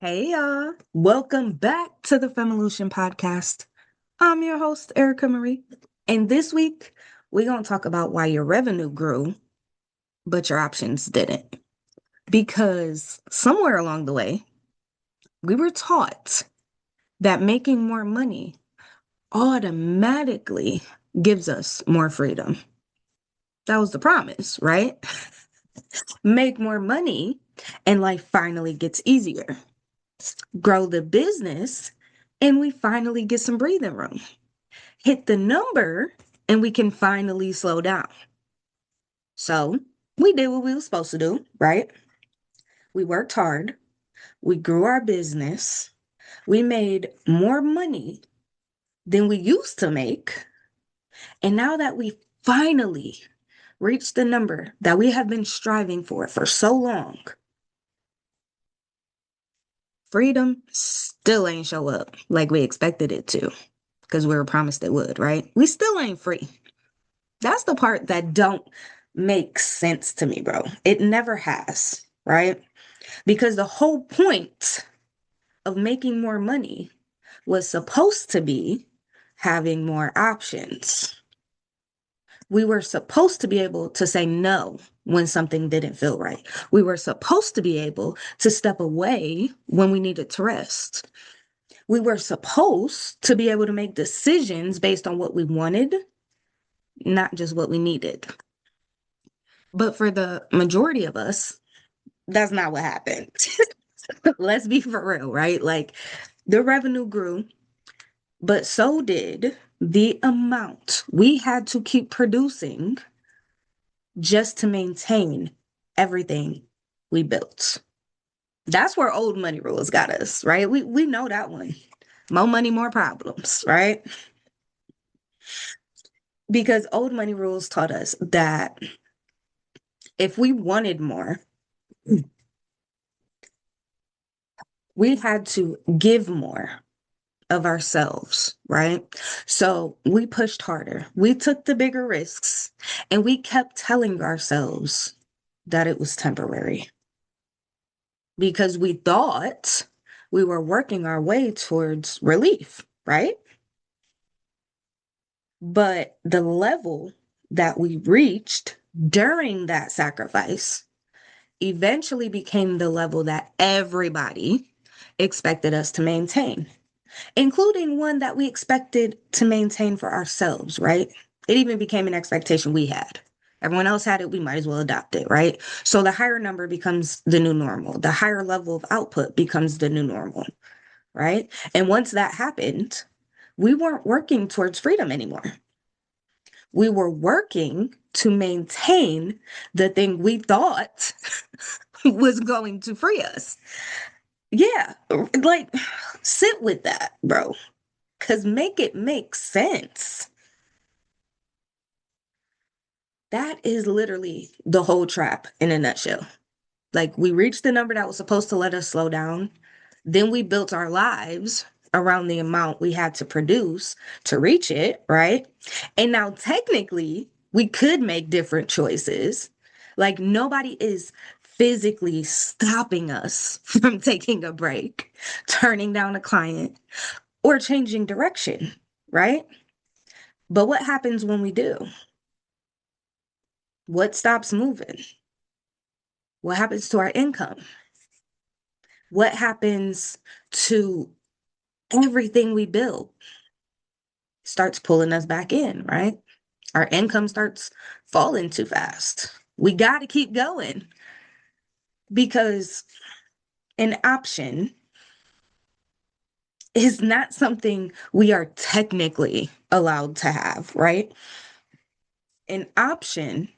Hey y'all, welcome back to the Fevolution Podcast. I'm your host, Erica Marie. And this week, we're going to talk about why your revenue grew, but your options didn't. Because somewhere along the way, we were taught that making more money automatically gives us more freedom. That was the promise, right? Make more money and life finally gets easier. Grow the business and we finally get some breathing room. Hit the number and we can finally slow down. So we did what we were supposed to do, right? We worked hard. We grew our business. We made more money than we used to make. And now that we finally reached the number that we have been striving for so long, freedom still ain't show up like we expected it to because we were promised it would, right? We still ain't free. That's the part that don't make sense to me, bro. It never has, right? Because the whole point of making more money was supposed to be having more options. We were supposed to be able to say no when something didn't feel right. We were supposed to be able to step away when we needed to rest. We were supposed to be able to make decisions based on what we wanted, not just what we needed. But for the majority of us, that's not what happened. Let's be for real, right? Like the revenue grew, but so did the amount we had to keep producing just to maintain everything we built. That's where old money rules got us, right? We know that one. More money, more problems, right? Because old money rules taught us that if we wanted more, we had to give more of ourselves, right? So we pushed harder. We took the bigger risks and we kept telling ourselves that it was temporary because we thought we were working our way towards relief, right? But the level that we reached during that sacrifice eventually became the level that everybody expected us to maintain, including one that we expected to maintain for ourselves, right? It even became an expectation we had. Everyone else had it, we might as well adopt it, right? So the higher number becomes the new normal. The higher level of output becomes the new normal, right? And once that happened, we weren't working towards freedom anymore. We were working to maintain the thing we thought was going to free us. Yeah, like sit with that, bro. Cause make it make sense. That is literally the whole trap in a nutshell. Like we reached the number that was supposed to let us slow down. Then we built our lives around the amount we had to produce to reach it, right? And now technically we could make different choices. Like nobody is physically stopping us from taking a break, turning down a client, or changing direction, right? But what happens when we do? What stops moving? What happens to our income? What happens to everything we build? Starts pulling us back in, right? Our income starts falling too fast. We got to keep going because an option is not something we are technically allowed to have, right? An option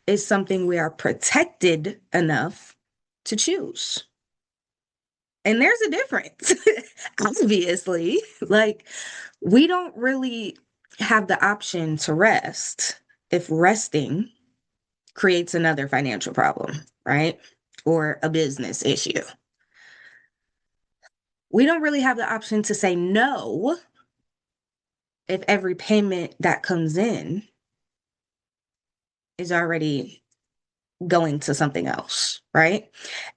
is something we are protected enough to choose. And there's a difference, obviously. Like, we don't really have the option to rest if resting creates another financial problem, right? Or a business issue. We don't really have the option to say no if every payment that comes in is already going to something else, right?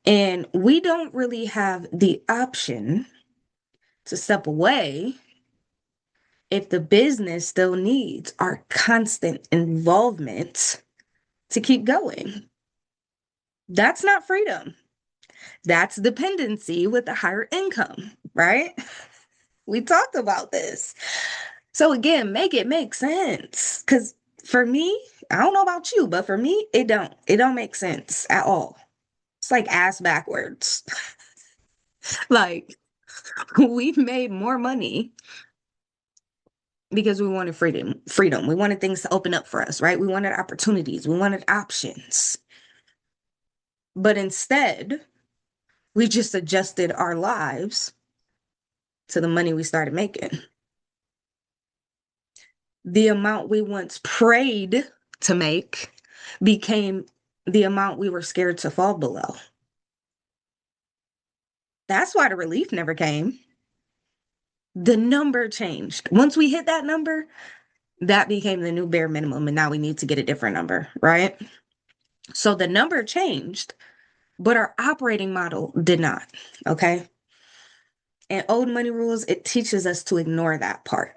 And we don't really have the option to step away if the business still needs our constant involvement to keep going. That's not freedom. That's dependency with a higher income, right? We talked about this. So again, make it make sense. Because for me, I don't know about you, but for me, it don't. It don't make sense at all. It's like ass backwards. Like we've made more money because we wanted freedom. Freedom. We wanted things to open up for us, right? We wanted opportunities. We wanted options. But instead, we just adjusted our lives to the money we started making. The amount we once prayed to make became the amount we were scared to fall below. That's why the relief never came. The number changed. Once we hit that number, that became the new bare minimum. And now we need to get a different number, right? So the number changed, but our operating model did not. Okay. And old money rules, it teaches us to ignore that part.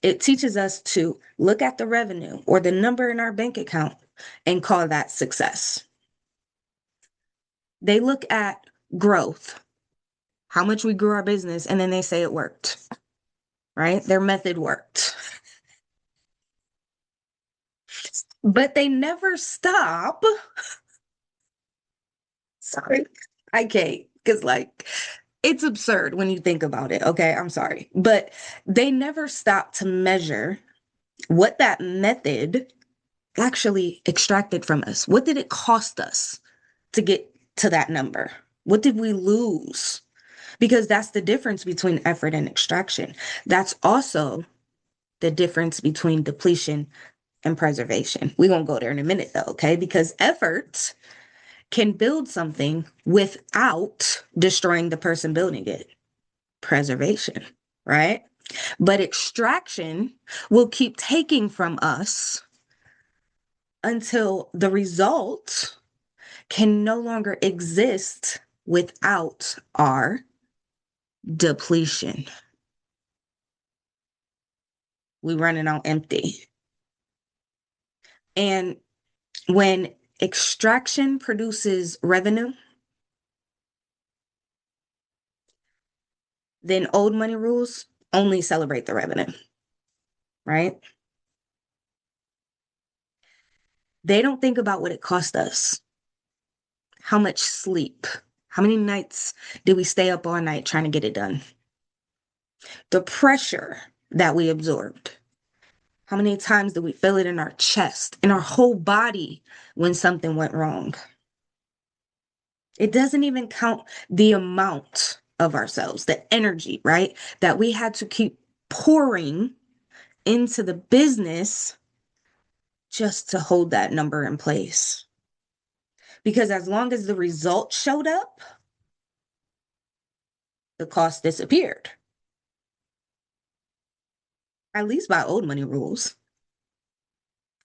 It teaches us to look at the revenue or the number in our bank account and call that success. They look at growth, how much we grew our business, and then they say it worked, right? Their method worked. But they never stop. Sorry, I can't, because like it's absurd when you think about it. Okay, I'm sorry. But they never stop to measure what that method actually extracted from us. What did it cost us to get to that number? What did we lose? Because that's the difference between effort and extraction. That's also the difference between depletion and preservation. We're going to go there in a minute, though, okay? Because effort can build something without destroying the person building it. Preservation, right? But extraction will keep taking from us until the result can no longer exist without our depletion. We running on empty. And when extraction produces revenue, then old money rules only celebrate the revenue, right? They don't think about what it cost us. How much sleep? How many nights did we stay up all night trying to get it done? The pressure that we absorbed. How many times did we feel it in our chest, in our whole body when something went wrong? It doesn't even count the amount of ourselves, the energy, right? That we had to keep pouring into the business just to hold that number in place. Because as long as the result showed up, the cost disappeared. At least by old money rules.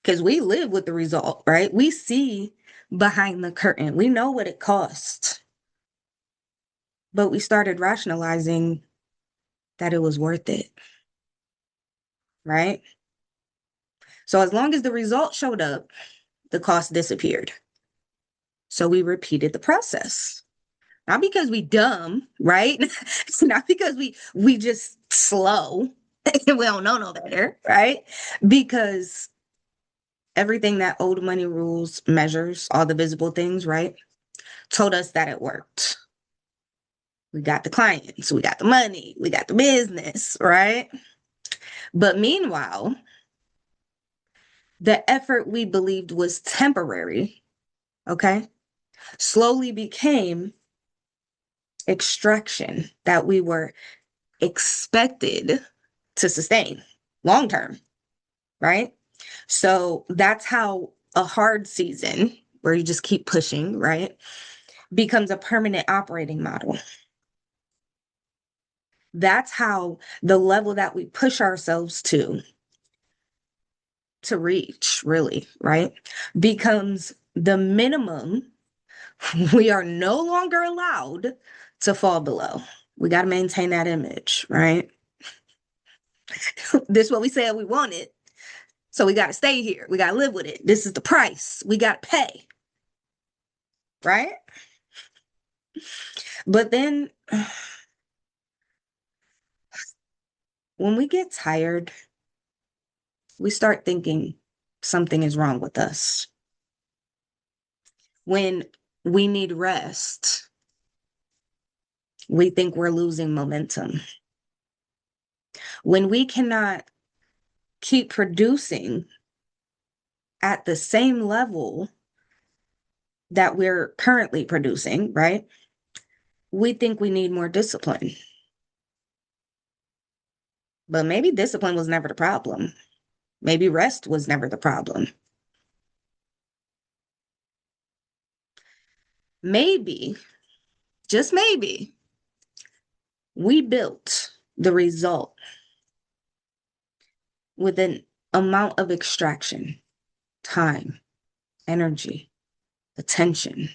Because we live with the result, right? We see behind the curtain. We know what it costs. But we started rationalizing that it was worth it, right? So as long as the result showed up, the cost disappeared. So we repeated the process. Not because we dumb, right? It's not because we just slow and we don't know no better, right? Because everything that old money rules measures, all the visible things, right, told us that it worked. We got the clients, we got the money, we got the business, right? But meanwhile, the effort we believed was temporary, okay, slowly became extraction that we were expected to sustain long term, right? So that's how a hard season where you just keep pushing, right, becomes a permanent operating model. That's how the level that we push ourselves to reach, really, right, becomes the minimum we are no longer allowed to fall below. We got to maintain that image, right? This is what we said we wanted. So we got to stay here. We got to live with it. This is the price we got to pay, right? But then when we get tired, we start thinking something is wrong with us. When we need rest, we think we're losing momentum. When we cannot keep producing at the same level that we're currently producing, right? We think we need more discipline. But maybe discipline was never the problem. Maybe rest was never the problem. Maybe, just maybe, we built the result with an amount of extraction, time, energy, attention.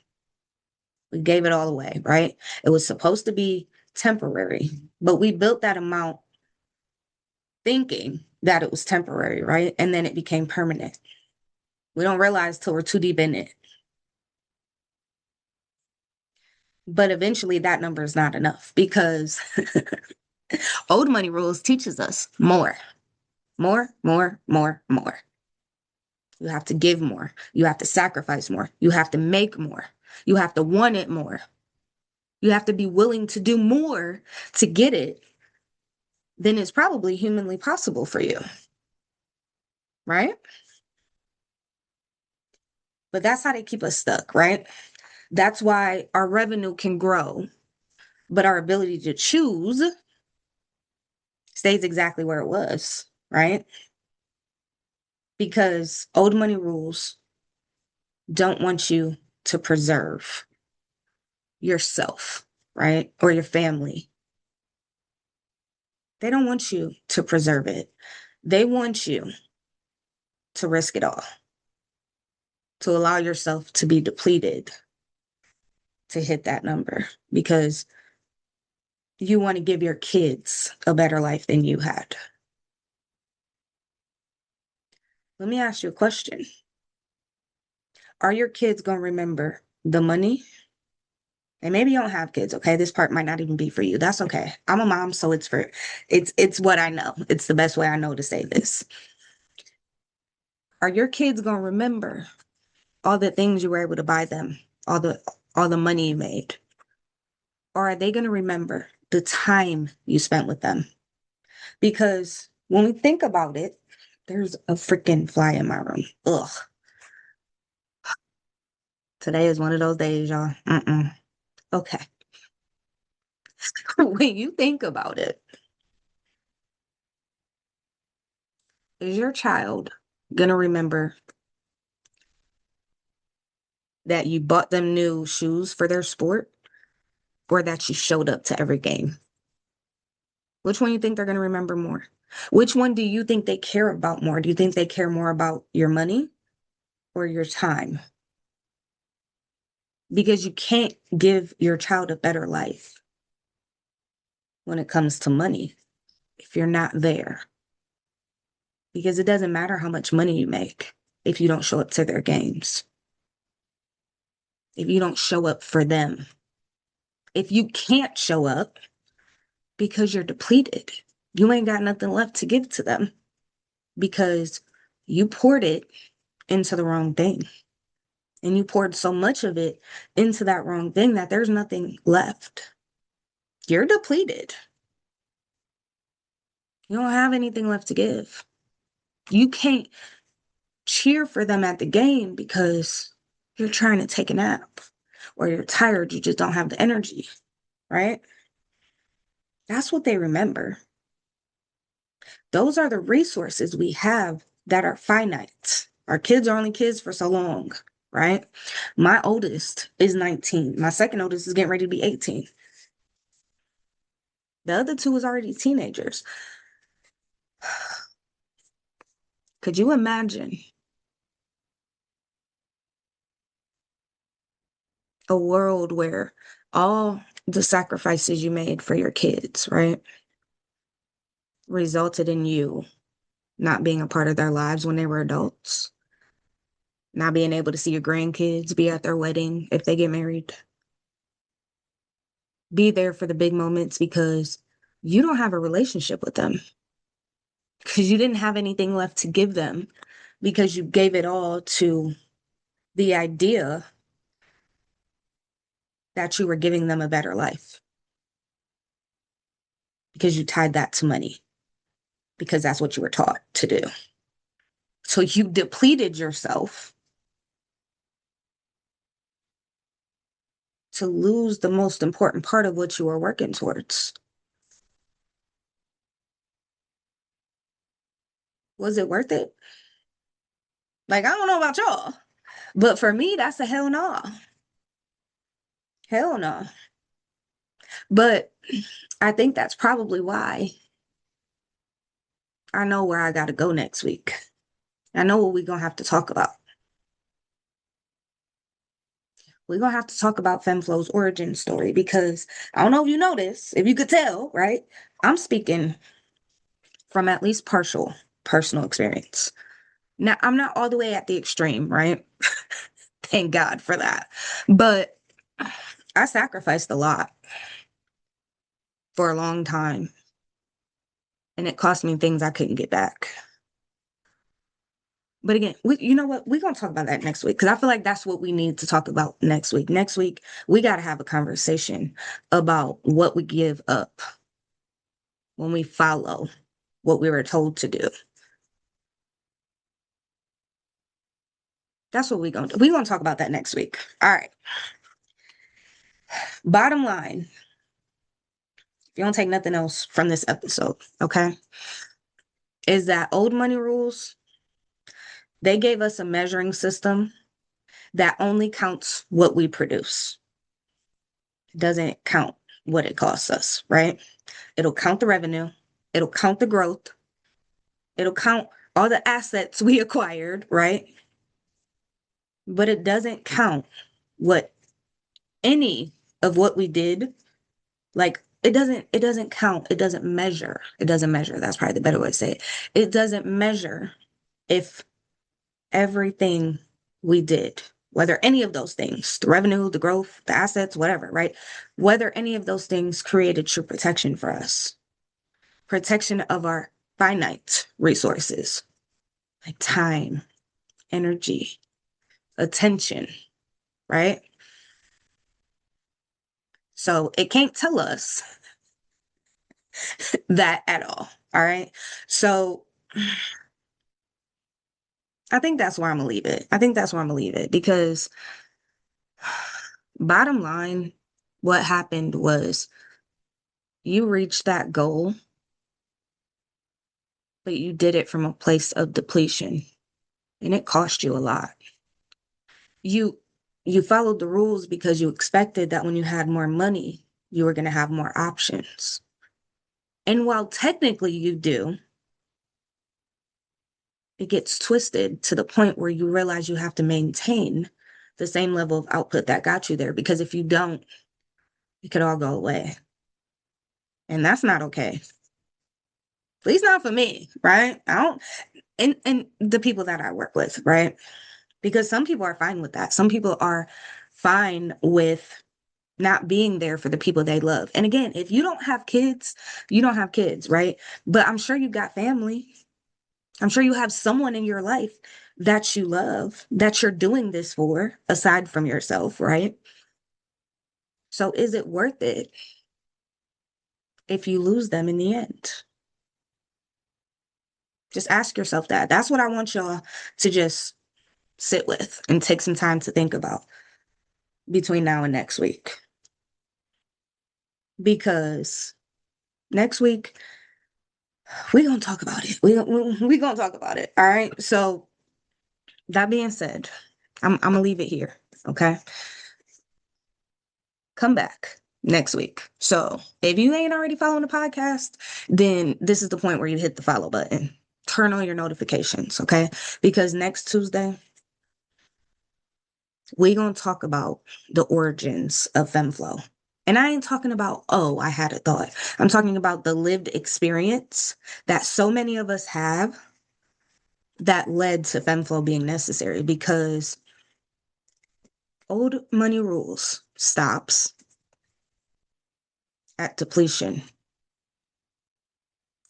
We gave it all away, right? It was supposed to be temporary, but we built that amount thinking that it was temporary, right? And then it became permanent. We don't realize till we're too deep in it. But eventually that number is not enough because old money rules teaches us more, more, more, more, more. You have to give more. You have to sacrifice more. You have to make more. You have to want it more. You have to be willing to do more to get it than is probably humanly possible for you. Right? But that's how they keep us stuck, right? That's why our revenue can grow, but our ability to choose stays exactly where it was, right? Because old money rules don't want you to preserve yourself, right? Or your family. They don't want you to preserve it. They want you to risk it all, to allow yourself to be depleted to hit that number because you want to give your kids a better life than you had. Let me ask you a question. Are your kids going to remember the money? And maybe you don't have kids, okay? This part might not even be for you. That's okay. I'm a mom, so it's what I know. It's the best way I know to say this. Are your kids going to remember all the things you were able to buy them, all the money you made? Or are they going to remember the time you spent with them? Because when we think about it, there's a freaking fly in my room. Ugh. Today is one of those days, y'all. Okay. When you think about it, is your child gonna remember that you bought them new shoes for their sport or that you showed up to every game? Which one do you think they're gonna remember more? Which one do you think they care about more? Do you think they care more about your money or your time? Because you can't give your child a better life when it comes to money if you're not there. Because it doesn't matter how much money you make if you don't show up to their games, if you don't show up for them, if you can't show up because you're depleted, you ain't got nothing left to give to them because you poured it into the wrong thing. And you poured so much of it into that wrong thing that there's nothing left. You're depleted. You don't have anything left to give. You can't cheer for them at the game because you're trying to take a nap or you're tired. You just don't have the energy, right? That's what they remember. Those are the resources we have that are finite. Our kids are only kids for so long, right? My oldest is 19. My second oldest is getting ready to be 18. The other two is already teenagers. Could you imagine a world where all the sacrifices you made for your kids, right, resulted in you not being a part of their lives when they were adults, not being able to see your grandkids, be at their wedding if they get married, be there for the big moments because you don't have a relationship with them, because you didn't have anything left to give them, because you gave it all to the idea that you were giving them a better life, because you tied that to money, because that's what you were taught to do. So you depleted yourself to lose the most important part of what you were working towards. Was it worth it? Like, I don't know about y'all, but for me, that's a hell no. Hell no. But I think that's probably why I know where I got to go next week. I know what we're going to have to talk about. We're going to have to talk about FemFlow's origin story, because I don't know if you know this, if you could tell, right? I'm speaking from at least partial personal experience. Now, I'm not all the way at the extreme, right? Thank God for that. But I sacrificed a lot for a long time, and it cost me things I couldn't get back. But again, you know what? We're going to talk about that next week, because I feel like that's what we need to talk about next week. Next week, we got to have a conversation about what we give up when we follow what we were told to do. That's what we're going to do. We're going to talk about that next week. All right. Bottom line, if you don't take nothing else from this episode, okay, is that old money rules, they gave us a measuring system that only counts what we produce. It doesn't count what it costs us, right? It'll count the revenue. It'll count the growth. It'll count all the assets we acquired, right? But it doesn't count what any of what we did. Like, it doesn't count. It doesn't measure. It doesn't measure. That's probably the better way to say it. It doesn't measure if everything we did, whether any of those things, the revenue, the growth, the assets, whatever, right? Whether any of those things created true protection for us, protection of our finite resources, like time, energy, attention, right? So it can't tell us that at all. All right. So I think that's where I'm gonna leave it. I think that's where I'm gonna leave it, because bottom line, what happened was you reached that goal, but you did it from a place of depletion, and it cost you a lot. You you followed the rules because you expected that when you had more money, you were going to have more options. And while technically you do, it gets twisted to the point where you realize you have to maintain the same level of output that got you there, because if you don't, it could all go away. And that's not okay. At least not for me, right? I don't, and the people that I work with, right? Because some people are fine with that. Some people are fine with not being there for the people they love. And again, if you don't have kids, you don't have kids, right? But I'm sure you got family. I'm sure you have someone in your life that you love, that you're doing this for, aside from yourself, right? So is it worth it if you lose them in the end? Just ask yourself that. That's what I want y'all to just sit with and take some time to think about between now and next week. Because next week, we're going to talk about it. We're going to talk about it. All right. So, that being said, I'm going to leave it here. Okay. Come back next week. So, if you ain't already following the podcast, then this is the point where you hit the follow button. Turn on your notifications. Okay. Because next Tuesday, we're going to talk about the origins of FemFlow. And I ain't talking about, oh, I had a thought. I'm talking about the lived experience that so many of us have that led to FemFlow being necessary, because old money rules stops at depletion.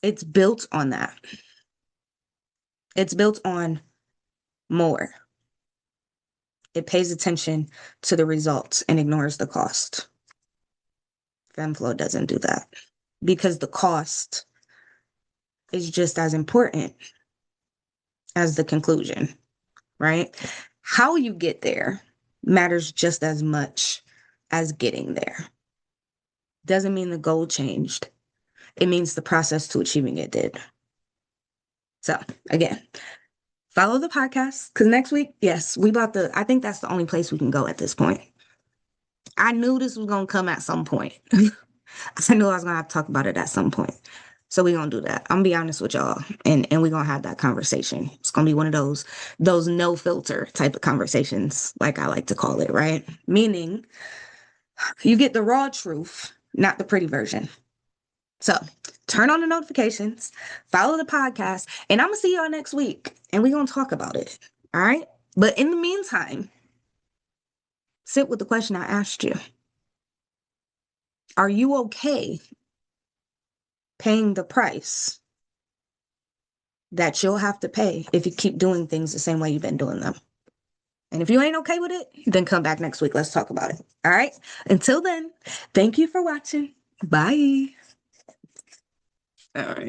It's built on that. It's built on more. It pays attention to the results and ignores the cost. FemFlow doesn't do that, because the cost is just as important as the conclusion, right? How you get there matters just as much as getting there. Doesn't mean the goal changed. It means the process to achieving it did. So again, follow the podcast, because next week, yes, I think that's the only place we can go at this point. I knew this was going to come at some point. I knew I was going to have to talk about it at some point. So we're going to do that. I'm going to be honest with y'all, and we're going to have that conversation. It's going to be one of those no filter type of conversations, like I like to call it, right? Meaning you get the raw truth, not the pretty version. So turn on the notifications, follow the podcast, and I'm going to see y'all next week, and we're going to talk about it. All right? But in the meantime, sit with the question I asked you. Are you okay paying the price that you'll have to pay if you keep doing things the same way you've been doing them? And if you ain't okay with it, then come back next week. Let's talk about it. All right? Until then, thank you for watching. Bye. All right.